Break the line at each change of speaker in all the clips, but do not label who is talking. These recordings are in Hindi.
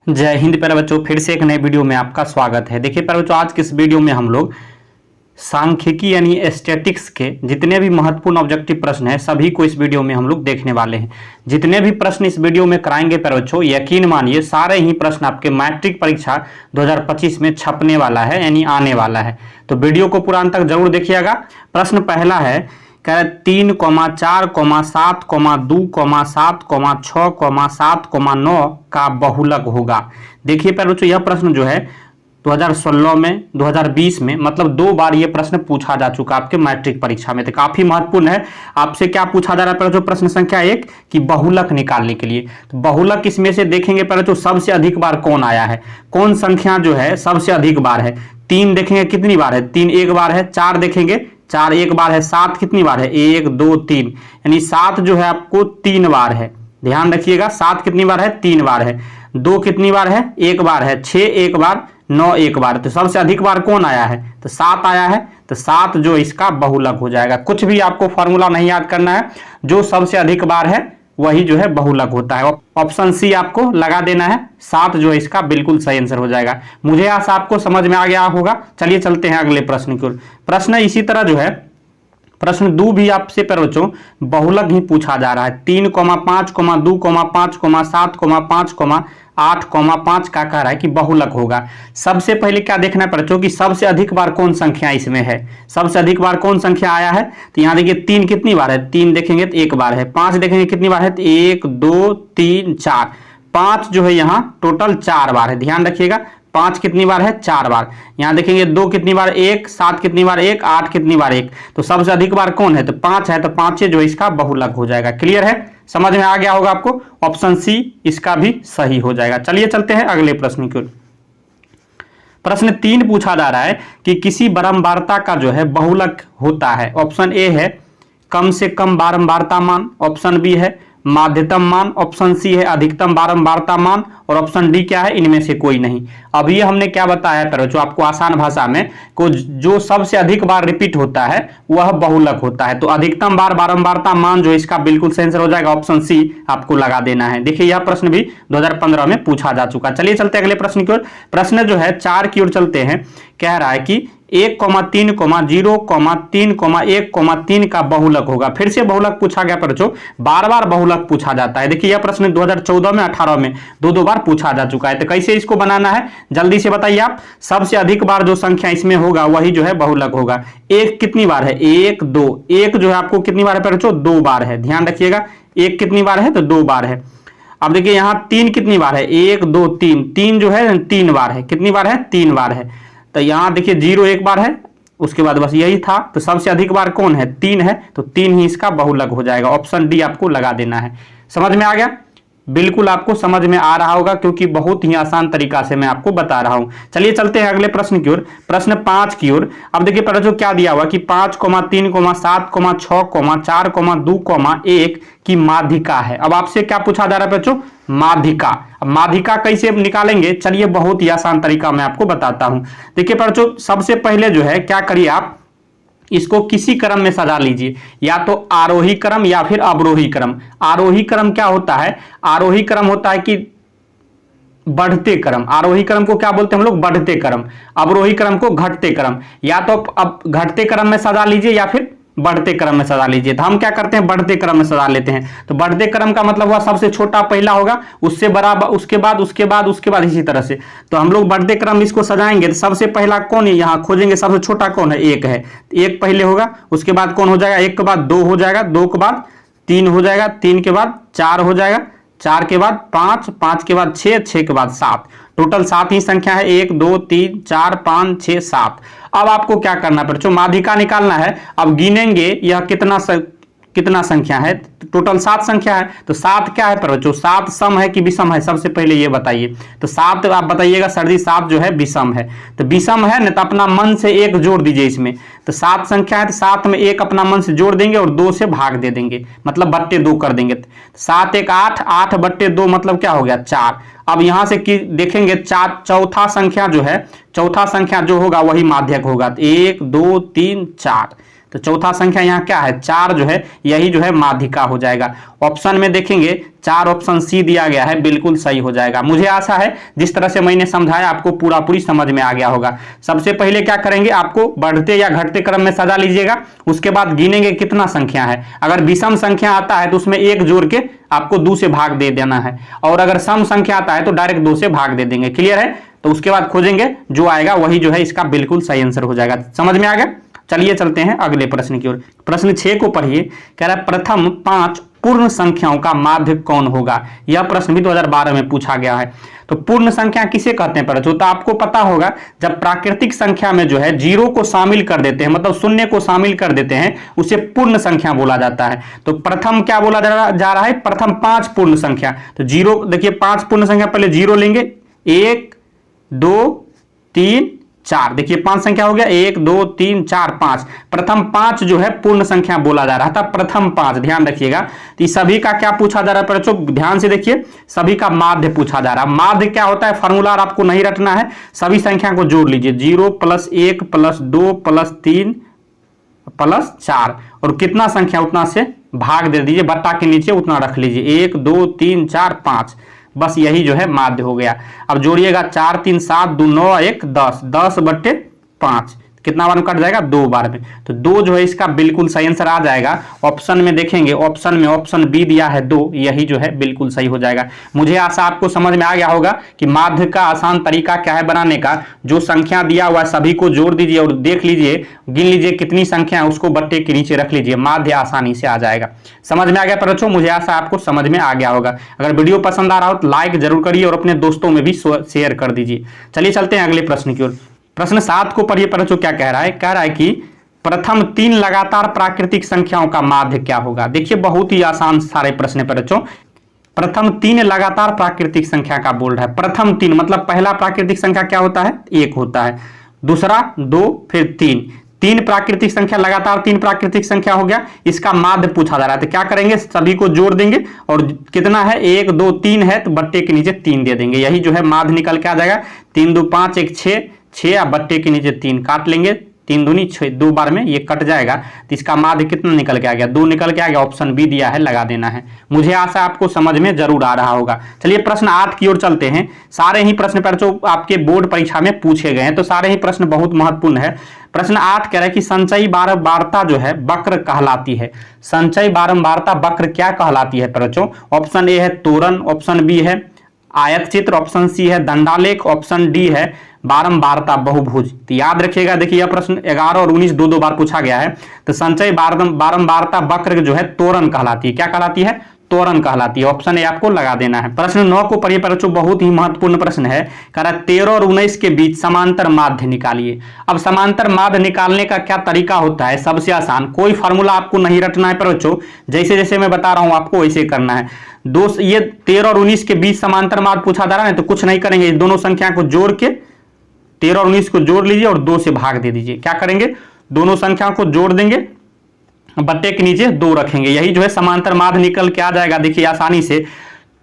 जय हिंद प्यारे बच्चों, फिर से एक नए वीडियो में आपका स्वागत है। देखिए प्यारे बच्चों, आज के इस वीडियो में हम लोग सांख्यिकी यानी स्टैटिक्स के जितने भी महत्वपूर्ण ऑब्जेक्टिव प्रश्न हैं सभी को इस वीडियो में हम लोग देखने वाले हैं। जितने भी प्रश्न इस वीडियो में कराएंगे प्यारे बच्चों, यकीन मानिए सारे ही प्रश्न आपके मैट्रिक परीक्षा 2025 में छपने वाला है यानी आने वाला है। तो वीडियो को पूरा अंत तक जरूर देखिएगा। प्रश्न पहला है, कह रहे 3, 4, 7, 2, 7, 6, 7, 9 का बहुलक होगा। देखिए प्यारे बच्चों, यह प्रश्न जो है 2016 में 2020 में मतलब 2 बार ये प्रश्न पूछा जा चुका आपके मैट्रिक परीक्षा में, तो काफी महत्वपूर्ण है। आपसे क्या पूछा जा रहा है प्यारे बच्चों? प्रश्न संख्या 1 कि बहुलक निकालने के लिए। तो बहुलक इसमें से देखेंगे प्यारे बच्चों सबसे अधिक बार कौन आया है, कौन संख्या जो है सबसे अधिक बार है। 3 देखेंगे कितनी बार है, 3 एक बार है। 4 देखेंगे 4 एक बार है। 7 कितनी बार है, 1 2 3, यानी 7 जो है आपको 3 बार है। ध्यान रखिएगा, 7 कितनी बार है, 3 बार है। 2 कितनी बार है, 1 बार है। 6 एक बार, 9 एक बार। तो सबसे अधिक बार कौन आया है, तो 7 आया है। तो 7 जो इसका बहुलक हो जाएगा। कुछ भी आपको फॉर्मूला नहीं याद करना है, जो सबसे अधिक बार है वही जो है बहुलक होता है। ऑप्शन सी आपको लगा देना है, 7 जो है इसका बिल्कुल सही आंसर हो जाएगा। मुझे आशा आपको समझ में आ गया होगा। चलिए चलते हैं अगले प्रश्न की ओर। प्रश्न इसी तरह जो है प्रश्न 2 भी आपसे प्यारे बच्चों बहुलक ही पूछा जा रहा है। 3, 5, 2, 5, 7, 5, 8, 5 का कह रहा है कि बहुलक होगा। सबसे पहले क्या देखना है बच्चों कि सबसे अधिक बार कौन संख्या इसमें है, सबसे अधिक बार कौन संख्या आया है। तो यहाँ देखिए 3 कितनी बार है, 3 देखेंगे तो 1 बार है। 5 देखेंगे कितनी बार है, तो 1 2 3 4। 5 जो है यहाँ टोटल 4 बार है। ध्यान रखिएगा, 5 कितनी बार है, 4 बार। यहाँ देखेंगे 2 कितनी बार, 1, 7 कितनी बार, 1, 8 कितनी बार, 1। तो सबसे अधिक बार कौन है, तो 5 है। तो 5 जो इसका बहुलक हो जाएगा। क्लियर है, समझ में आ गया होगा आपको। ऑप्शन सी इसका भी सही हो जाएगा। चलिए चलते हैं अगले प्रश्न की ओर। प्रश्न 3 पूछा जा रहा है कि किसी बारंबारता का जो है बहुलक होता है। ऑप्शन ए है कम से कम बारंबारता मान, ऑप्शन बी है माध्यतम मान, ऑप्शन सी है अधिकतम बारंबारता मान, और ऑप्शन डी क्या है, इनमें से कोई नहीं। अब ये हमने क्या बताया है जो आपको आसान भाषा में को जो सबसे अधिक बार रिपीट होता है वह बहुलक होता है। तो अधिकतम बार बारंबारता मान जो इसका बिल्कुल सही आंसर हो जाएगा। ऑप्शन सी आपको लगा देना है। देखिए यह प्रश्न भी 2015 में पूछा जा चुका। चलिए चलते अगले प्रश्न की ओर। प्रश्न जो है 4 की ओर चलते हैं। कह रहा है कि 1, 3, 0, 3, 1, 3 का बहुलक होगा। फिर से बहुलक पूछा गया बच्चों, बार बार बहुलक पूछा जाता है। देखिए यह प्रश्न 2014 में 18 में 2 बार पूछा जा चुका है। तो कैसे इसको बनाना है जल्दी से बताइए आप। सबसे अधिक बार जो संख्या इसमें होगा वही जो है बहुलक होगा। 1 कितनी बार है, 1 2, 1 जो है आपको कितनी बार है बच्चों, 2 बार है। ध्यान रखिएगा, 1 कितनी बार है, तो 2 बार है। अब देखिए यहाँ 3 कितनी बार है, 1 2 3, 3 जो है 3 बार है। कितनी बार है, 3 बार है। तो यहाँ देखिए 0 1 बार है, उसके बाद बस यही था। तो सबसे अधिक बार कौन है, 3 है। तो 3 ही इसका बहुलक हो जाएगा। ऑप्शन डी आपको लगा देना है। समझ में आ गया, बिल्कुल आपको समझ में आ रहा होगा क्योंकि बहुत ही आसान तरीका से मैं आपको बता रहा हूं। चलिए चलते हैं अगले प्रश्न की ओर, प्रश्न 5 की ओर। अब देखिए पहले जो क्या दिया हुआ कि 5, 3, 7, 6, 4, 2, 1 की माध्यिका है। अब आपसे क्या पूछा जा रहा है बच्चों, माध्यिका। अब माध्यिका कैसे निकालेंगे, चलिए बहुत ही आसान तरीका मैं आपको बताता हूं। देखिए बच्चों सबसे पहले जो है क्या करिए आप, इसको किसी क्रम में सजा लीजिए, या तो आरोही क्रम या फिर अवरोही क्रम। आरोही क्रम क्या होता है, आरोही क्रम होता है कि बढ़ते क्रम। आरोही क्रम को क्या बोलते हैं हम लोग, बढ़ते क्रम। अवरोही क्रम को घटते क्रम। या तो अब घटते क्रम में सजा लीजिए या फिर बढ़ते क्रम में सजा लीजिए। तो हम क्या करते हैं, बढ़ते क्रम में सजा लेते हैं। तो बढ़ते क्रम का मतलब हुआ सबसे छोटा पहला होगा, उससे बड़ा उसके बाद उसके बाद उसके बाद, इसी तरह से। तो हम लोग बढ़ते क्रम इसको सजाएंगे। तो सबसे पहला कौन है, यहाँ खोजेंगे सबसे छोटा कौन है, 1 है। 1 पहले होगा, उसके बाद कौन हो जाएगा, 1 के बाद 2 हो जाएगा, 2 के बाद 3 हो जाएगा, 3 के बाद 4 हो जाएगा, 4 के बाद 5, 5 के बाद 6, 6 के बाद 7। टोटल 7 ही संख्या है, 1 2 3 4 5 6 7। अब आपको क्या करना है बच्चों, माध्यिका निकालना है। अब गिनेंगे यह कितना संख्या है, टोटल 7 संख्या है। तो 7 क्या है बच्चों, 7 सम है कि विषम है, सबसे पहले ये बताइए। तो 7 आप बताइएगा सर जी, 7 जो है विषम है। तो विषम है ना, तो अपना मन से 1 जोड़ दीजिए इसमें। तो 7 संख्या है, तो 7 में 1 अपना मन से जोड़ देंगे और 2 से भाग दे देंगे, मतलब बट्टे 2 कर देंगे। 7 1 8, 8 बट्टे 2 मतलब क्या हो गया, 4। अब यहां से देखेंगे चौथा संख्या जो है, चौथा संख्या जो होगा वही माध्यक होगा। 1 2 3 4, तो चौथा संख्या यहाँ क्या है 4 जो है यही जो है माध्यिका हो जाएगा। ऑप्शन में देखेंगे 4 ऑप्शन सी दिया गया है, बिल्कुल सही हो जाएगा। मुझे आशा है जिस तरह से मैंने समझाया आपको पूरा पूरी समझ में आ गया होगा। सबसे पहले क्या करेंगे, आपको बढ़ते या घटते क्रम में सजा लीजिएगा, उसके बाद गिनेंगे कितना संख्या है। अगर विषम संख्या आता है तो उसमें 1 जोड़ के आपको 2 से भाग दे देना है, और अगर सम संख्या आता है तो डायरेक्ट 2 से भाग दे देंगे। क्लियर है? तो उसके बाद खोजेंगे, जो आएगा वही जो है इसका बिल्कुल सही आंसर हो जाएगा। समझ में आ गया? चलिए चलते हैं अगले प्रश्न की ओर। प्रश्न 6 को पढ़िए। कह रहा है प्रथम 5 पूर्ण संख्याओं का माध्य कौन होगा। यह प्रश्न भी 2012 में पूछा गया है। तो पूर्ण संख्या किसे कहते हैं बच्चों? तो आपको पता होगा जब प्राकृतिक संख्या में जो है 0 को शामिल कर देते हैं, मतलब शून्य को शामिल कर देते हैं, उसे पूर्ण संख्या बोला जाता है। तो प्रथम क्या बोला जा रहा है? प्रथम 5 पूर्ण संख्या। तो 0 देखिए 5 पूर्ण संख्या, पहले 0 लेंगे, 1 2 3 4, देखिए 5 संख्या हो गया, 1 2 3 4 5। प्रथम 5 जो है पूर्ण संख्या बोला जा रहा था, प्रथम 5, ध्यान रखिएगा। तो सभी का क्या पूछा जा रहा है बच्चों? ध्यान से देखिए, सभी का माध्य पूछा जा रहा है। माध्य क्या होता है? फॉर्मूला आपको नहीं रटना है, सभी संख्या को जोड़ लीजिए, 0 + 1 + 2 + 3 + 4, और कितना संख्या उतना से भाग दे दीजिए, बट्टा के नीचे उतना रख लीजिए, 1 2 3 4 5, बस यही जो है माध्य हो गया। अब जोड़िएगा, 4 3 7 2 9 1 10, 10/5, कितना बार में कट जाएगा? 2 बार में। तो 2 जो है इसका बिल्कुल सही आंसर आ जाएगा। ऑप्शन में देखेंगे, ऑप्शन में ऑप्शन बी दिया है 2, यही जो है बिल्कुल सही हो जाएगा। मुझे आशा आपको समझ में आ गया होगा कि माध्य का आसान तरीका क्या है बनाने का। जो संख्या दिया हुआ है सभी को जोड़ दीजिए और देख लीजिए, गिन लीजिए कितनी संख्या है, उसको बट्टे के नीचे रख लीजिए, माध्य आसानी से आ जाएगा। समझ में आ गया बच्चों? मुझे आशा आपको समझ में आ गया होगा। अगर वीडियो पसंद आ रहा हो तो लाइक जरूर करिए और अपने दोस्तों में भी शेयर कर दीजिए। चलिए चलते हैं अगले प्रश्न की ओर। प्रश्न 7 को पढ़िए बच्चों, क्या कह रहा है? कह रहा है कि प्रथम 3 लगातार प्राकृतिक संख्याओं का माध्य क्या होगा। देखिए बहुत ही आसान सारे प्रश्न है बच्चों। प्रथम 3 लगातार प्राकृतिक संख्या का बोल रहा है। प्रथम 3 मतलब पहला प्राकृतिक संख्या क्या होता है? 1 होता है, दूसरा 2, फिर 3, 3 प्राकृतिक संख्या, लगातार 3 प्राकृतिक संख्या हो गया, इसका माध्य पूछा जा रहा है। तो क्या करेंगे, सभी को जोड़ देंगे, और कितना है 1 2 3 है तो बट्टे के नीचे 3 दे देंगे, यही जो है माध्य निकल के आ जाएगा। 3 2 5 1 6, या बट्टे के नीचे 3 काट लेंगे, 3 दूनी 6, 2 बार में ये कट जाएगा। तो इसका माध्य कितना निकल के आ गया? 2 निकल के आ गया। ऑप्शन बी दिया है, लगा देना है। मुझे आशा आपको समझ में जरूर आ रहा होगा। चलिए प्रश्न 8 की ओर चलते हैं। सारे ही प्रश्न बच्चों आपके बोर्ड परीक्षा में पूछे गए हैं, तो सारे ही प्रश्न बहुत महत्वपूर्ण है। प्रश्न 8 कह रहा है कि संचयी बारंबारता जो है वक्र कहलाती है। संचयी बारंबारता वक्र क्या कहलाती है बच्चों? ऑप्शन ए है तोरण, ऑप्शन बी है आयत चित्र, ऑप्शन सी है दंडालेख, ऑप्शन डी है बारंबारता बहुभुज। तो याद रखिएगा, देखिए यह प्रश्न 11 और 19 दो बार पूछा गया है। तो संचयी बारंबारता वक्र जो है तोरण कहलाती है। क्या कहलाती है? तोरण कहलाती है। ऑप्शन ए आपको लगा देना है। प्रश्न 9 को पढ़िए बच्चों, बहुत ही महत्वपूर्ण प्रश्न है। कह रहा है 13 और 19 के बीच समांतर माध्य निकालिए। अब समांतर माध्य निकालने का क्या तरीका होता है? सबसे आसान, कोई फार्मूला आपको नहीं रटना है बच्चों, जैसे जैसे मैं बता रहा हूं आपको वैसे करना है। ये 13 और 19 के बीच समांतर माध्य पूछा जा रहा है, तो कुछ नहीं करेंगे, दोनों संख्या को जोड़ के 13 और 19 को जोड़ लीजिए और 2 से भाग दे दीजिए। क्या करेंगे, दोनों संख्या को जोड़ देंगे, बट्टे के नीचे 2 रखेंगे, यही जो है समांतर माध्य निकल के आ जाएगा। देखिए आसानी से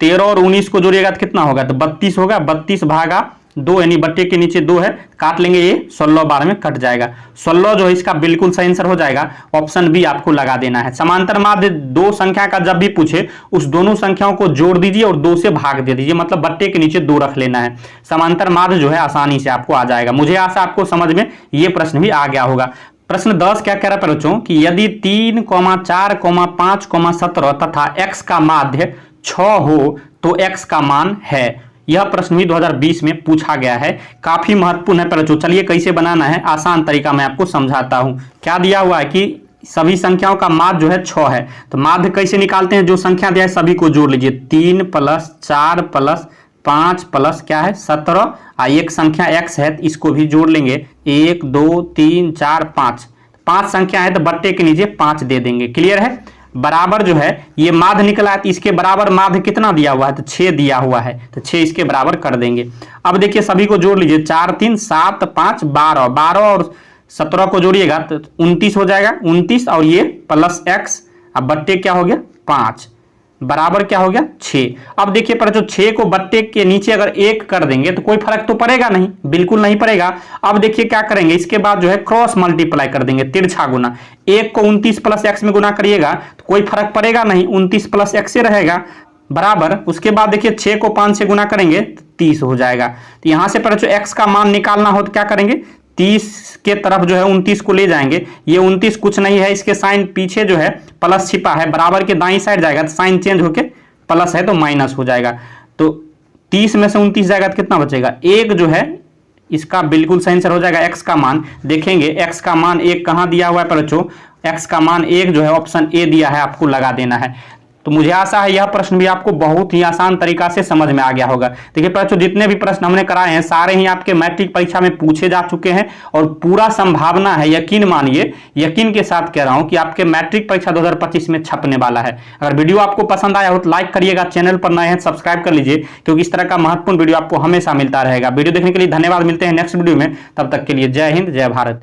13 और 19 को जोड़िएगा तो कितना होगा? तो 32 होगा, 32 भागा 2 यानी बट्टे के नीचे 2 है, काट लेंगे, ये 16 बार में कट जाएगा। 16 जो है इसका बिल्कुल सही आंसर हो जाएगा। ऑप्शन बी आपको लगा देना है। समांतर माध्य 2 संख्या का जब भी पूछे उस दोनों संख्याओं को जोड़ दीजिए और 2 से भाग दे दीजिए, मतलब बट्टे के नीचे 2 रख लेना है। समांतर माध्य जो है आसानी से आपको आ जाएगा। मुझे आशा आपको समझ में ये प्रश्न भी आ गया होगा। प्रश्न 10 क्या कह रहा है बच्चों कि यदि 3, 4, 5, 17 तथा x का माध्य 6 हो तो x का मान है। यह प्रश्न भी 2020 में पूछा गया है, काफी महत्वपूर्ण है बच्चों। चलिए कैसे बनाना है, आसान तरीका मैं आपको समझाता हूं। क्या दिया हुआ है कि सभी संख्याओं का माध्य जो है 6 है, तो माध्य कैसे निकालते हैं? जो संख्या दिया है सभी को जोड़ लीजिए, 3 + 4 + 5 + क्या है 17, एक संख्या x है इसको भी जोड़ लेंगे, 1 2 3 4 5, 5 संख्या है तो बट्टे के नीचे 5 दे देंगे। क्लियर है? बराबर जो है ये माध्य निकला है, तो इसके बराबर माध्य कितना दिया हुआ है? तो 6 दिया हुआ है, तो 6 इसके बराबर कर देंगे। अब देखिए सभी को जोड़ लीजिए, 4 3 7 5 12, 12 और 17 को जोड़िएगा तो 29 हो जाएगा, 29 और ये +x, अब बट्टे क्या हो गया 5, बराबर क्या हो गया 6। अब देखिए पर जो 6 को बट्टे के नीचे अगर 1 कर देंगे तो कोई फर्क तो पड़ेगा नहीं, बिल्कुल नहीं पड़ेगा। अब देखिए क्या करेंगे, इसके बाद जो है क्रॉस मल्टीप्लाई कर देंगे, तिरछा गुना। 1 को 29 प्लस एक्स में गुना करिएगा तो कोई फर्क पड़ेगा नहीं, 29 प्लस एक्स से रहेगा बराबर। उसके बाद देखिए 6 को 5 से गुना करेंगे तो 30 हो जाएगा। तो यहां से पर जो एक्स का मान निकालना हो तो क्या करेंगे, 30 के तरफ जो है 29 को ले जाएंगे। ये 29 कुछ नहीं है, इसके साइन पीछे जो है प्लस छिपा है, बराबर के दाईं साइड जाएगा तो साइन चेंज होके प्लस है तो माइनस हो जाएगा। तो 30 में से 29 जाएगा तो कितना बचेगा, 1 जो है इसका बिल्कुल सही आंसर हो जाएगा। एक्स का मान देखेंगे, एक्स का मान 1 कहां दिया हुआ है बच्चों, एक्स का मान 1 जो है ऑप्शन ए दिया है, आपको लगा देना है। तो मुझे आशा है यह प्रश्न भी आपको बहुत ही आसान तरीका से समझ में आ गया होगा। देखिए बच्चों, जितने भी प्रश्न हमने कराए हैं सारे ही आपके मैट्रिक परीक्षा में पूछे जा चुके हैं और पूरा संभावना है, यकीन मानिए, यकीन के साथ कह रहा हूं कि आपके मैट्रिक परीक्षा 2025 में छपने वाला है। अगर वीडियो आपको पसंद आया हो तो लाइक करिएगा, चैनल पर नए हैं सब्सक्राइब कर लीजिए, क्योंकि इस तरह का महत्वपूर्ण वीडियो आपको हमेशा मिलता रहेगा। वीडियो देखने के लिए धन्यवाद, मिलते हैं नेक्स्ट वीडियो में, तब तक के लिए जय हिंद जय भारत।